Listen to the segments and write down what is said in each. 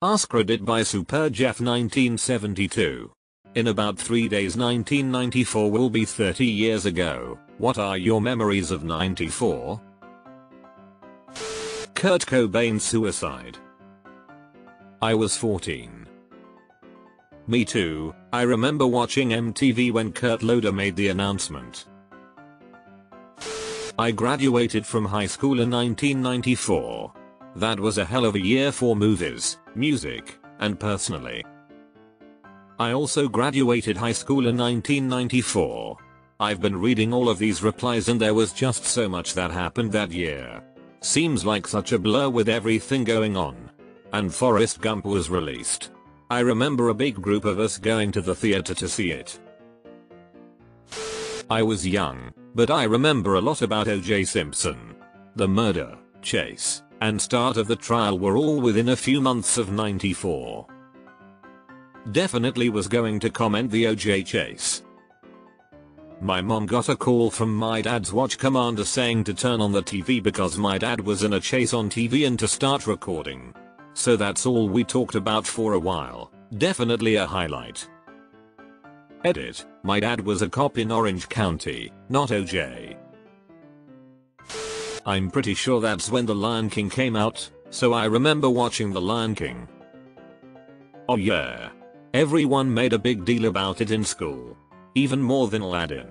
AskReddit by Super Jeff 1972. In about 3 days 1994 will be 30 years ago. What are your memories of 94? Kurt Cobain's suicide. I was 14. Me too, I remember watching MTV when Kurt Loder made the announcement. I graduated from high school in 1994. That was a hell of a year for movies, music, and personally. I also graduated high school in 1994. I've been reading all of these replies and there was just so much that happened that year. Seems like such a blur with everything going on. And Forrest Gump was released. I remember a big group of us going to the theater to see it. I was young, but I remember a lot about O.J. Simpson. The murder, chase, and start of the trial were all within a few months of 94. Definitely was going to comment the O.J. chase. My mom got a call from my dad's watch commander saying to turn on the TV because my dad was in a chase on TV and to start recording. So that's all we talked about for a while. Definitely a highlight. Edit, my dad was a cop in Orange County, not O.J. I'm pretty sure that's when The Lion King came out, so I remember watching The Lion King. Oh yeah. Everyone made a big deal about it in school. Even more than Aladdin.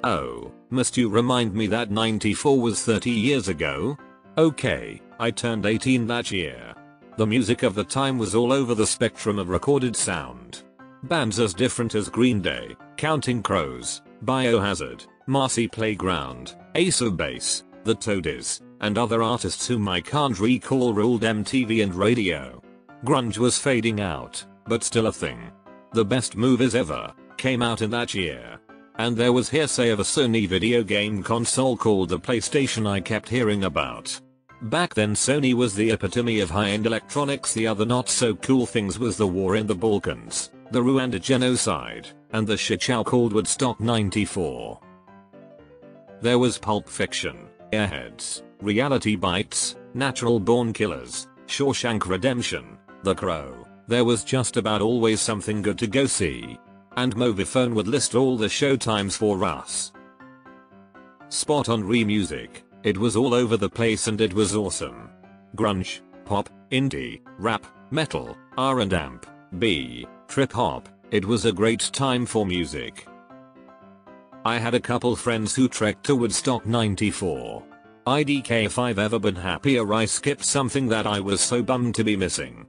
Oh, must you remind me that 94 was 30 years ago? Okay, I turned 18 that year. The music of the time was all over the spectrum of recorded sound. Bands as different as Green Day, Counting Crows, Biohazard, Marcy Playground, Ace of Base, The Toadies, and other artists whom I can't recall ruled MTV and radio. Grunge was fading out, but still a thing. The best movies ever came out in that year. And there was hearsay of a Sony video game console called the PlayStation I kept hearing about. Back then Sony was the epitome of high-end electronics. The other not so cool things was the war in the Balkans, the Rwanda genocide, and the shit show called Woodstock 94. There was Pulp Fiction, Airheads, Reality Bites, Natural Born Killers, Shawshank Redemption, The Crow. There was just about always something good to go see. And Moviefone would list all the showtimes for us. Spot on music, it was all over the place and it was awesome. Grunge, pop, indie, rap, metal, R&B, trip hop, it was a great time for music. I had a couple friends who trekked to Woodstock 94. IDK if I've ever been happier I skipped something that I was so bummed to be missing.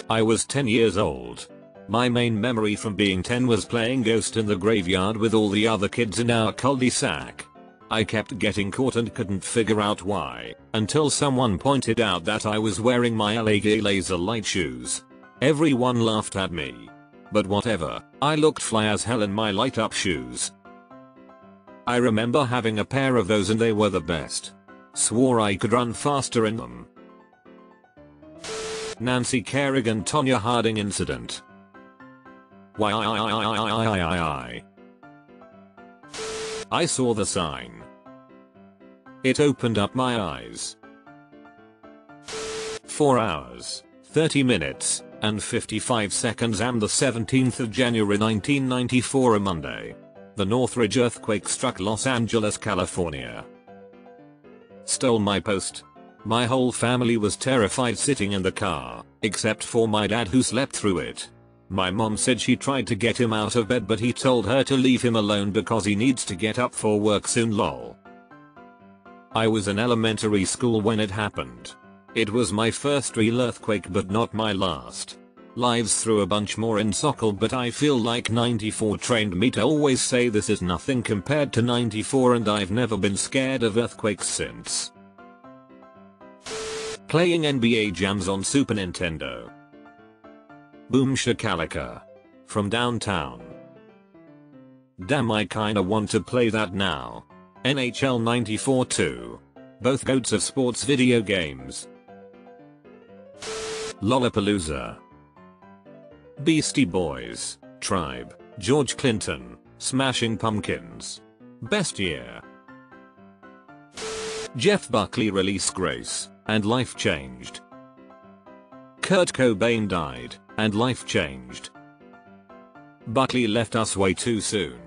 I was 10 years old. My main memory from being 10 was playing Ghost in the Graveyard with all the other kids in our cul-de-sac. I kept getting caught and couldn't figure out why, until someone pointed out that I was wearing my LA laser light shoes. Everyone laughed at me. But whatever, I looked fly as hell in my light up shoes. I remember having a pair of those and they were the best. Swore I could run faster in them. Nancy Kerrigan Tonya Harding incident. Why I saw the sign. It opened up my eyes. 4 hours, 30 minutes, and 55 seconds and the 17th of January 1994 a Monday. The Northridge earthquake struck Los Angeles, California. Stole my post. My whole family was terrified sitting in the car, except for my dad who slept through it. My mom said she tried to get him out of bed but he told her to leave him alone because he needs to get up for work soon lol. I was in elementary school when it happened. It was my first real earthquake but not my last. Lives through a bunch more in Sokol but I feel like 94 trained me to always say this is nothing compared to 94 and I've never been scared of earthquakes since. Playing NBA Jams on Super Nintendo. Boom Shakalaka. From downtown. Damn I kinda want to play that now. NHL 94 too. Both goats of sports video games. Lollapalooza. Beastie Boys, Tribe, George Clinton, Smashing Pumpkins. Best year. Jeff Buckley release Grace. and life changed. Kurt Cobain died, and life changed. Buckley left us way too soon.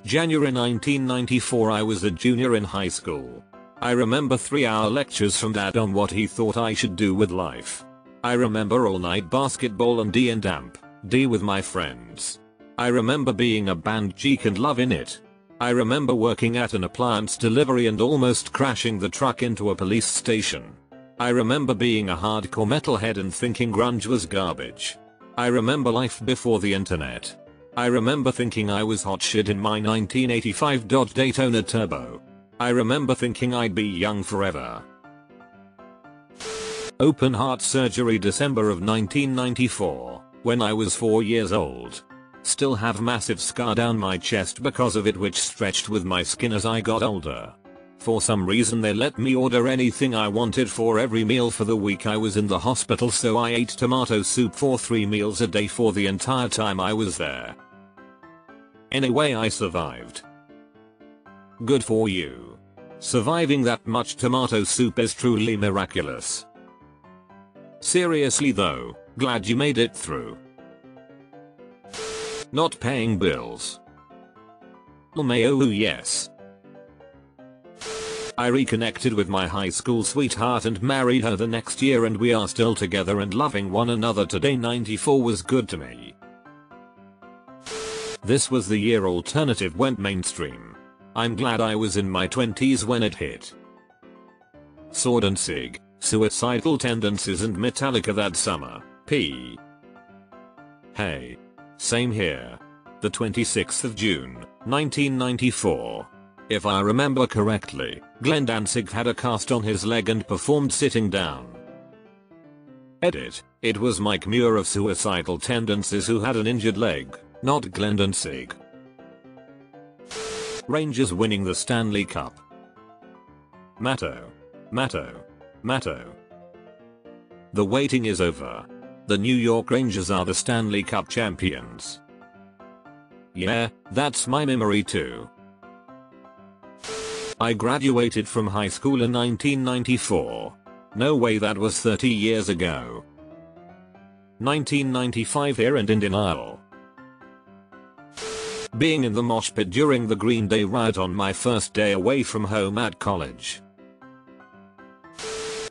January 1994, I was a junior in high school. I remember 3-hour lectures from Dad on what he thought I should do with life. I remember all-night basketball and D with my friends. I remember being a band geek and loving it. I remember working at an appliance delivery and almost crashing the truck into a police station. I remember being a hardcore metalhead and thinking grunge was garbage. I remember life before the internet. I remember thinking I was hot shit in my 1985 Dodge Daytona Turbo. I remember thinking I'd be young forever. Open heart surgery December of 1994, when I was 4 years old. Still have massive scar down my chest because of it, which stretched with my skin as I got older. For some reason they let me order anything I wanted for every meal for the week I was in the hospital, so I ate tomato soup for 3 meals a day for the entire time I was there. Anyway, I survived. Good for you. Surviving that much tomato soup is truly miraculous. Seriously though, glad you made it through. Not paying bills. Oh yes. I reconnected with my high school sweetheart and married her the next year, and we are still together and loving one another today. 94 was good to me. This was the year alternative went mainstream. I'm glad I was in my 20s when it hit. Sword and Sig, Suicidal Tendencies and Metallica that summer. P. Hey. Same here. The 26th of June, 1994. If I remember correctly, Glenn Danzig had a cast on his leg and performed sitting down. Edit. It was Mike Muir of Suicidal Tendencies who had an injured leg, not Glenn Danzig. Rangers winning the Stanley Cup. Matto. The waiting is over. The New York Rangers are the Stanley Cup champions. Yeah, that's my memory too. I graduated from high school in 1994. No way, that was 30 years ago. 1995 here and in denial. Being in the mosh pit during the Green Day riot on my first day away from home at college.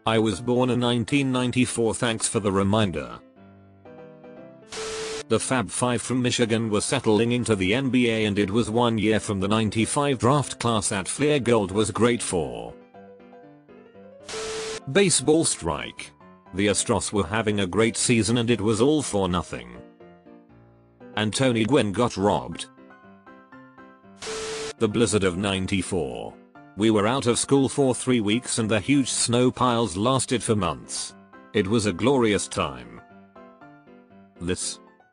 I was born in 1994, thanks for the reminder. The Fab Five from Michigan were settling into the NBA, and it was 1 year from the 95 draft class that Fleer Gold was great for. Baseball strike. The Astros were having a great season and it was all for nothing. And Tony Gwynn got robbed. The blizzard of 94. We were out of school for 3 weeks and the huge snow piles lasted for months. It was a glorious time.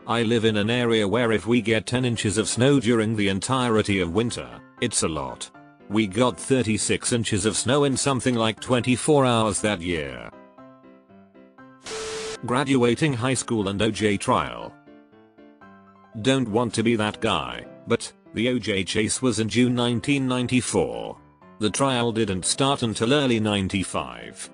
I live in an area where if we get 10 inches of snow during the entirety of winter, it's a lot. We got 36 inches of snow in something like 24 hours that year. Graduating high school and OJ trial. Don't want to be that guy, but the OJ chase was in June 1994. The trial didn't start until early 95.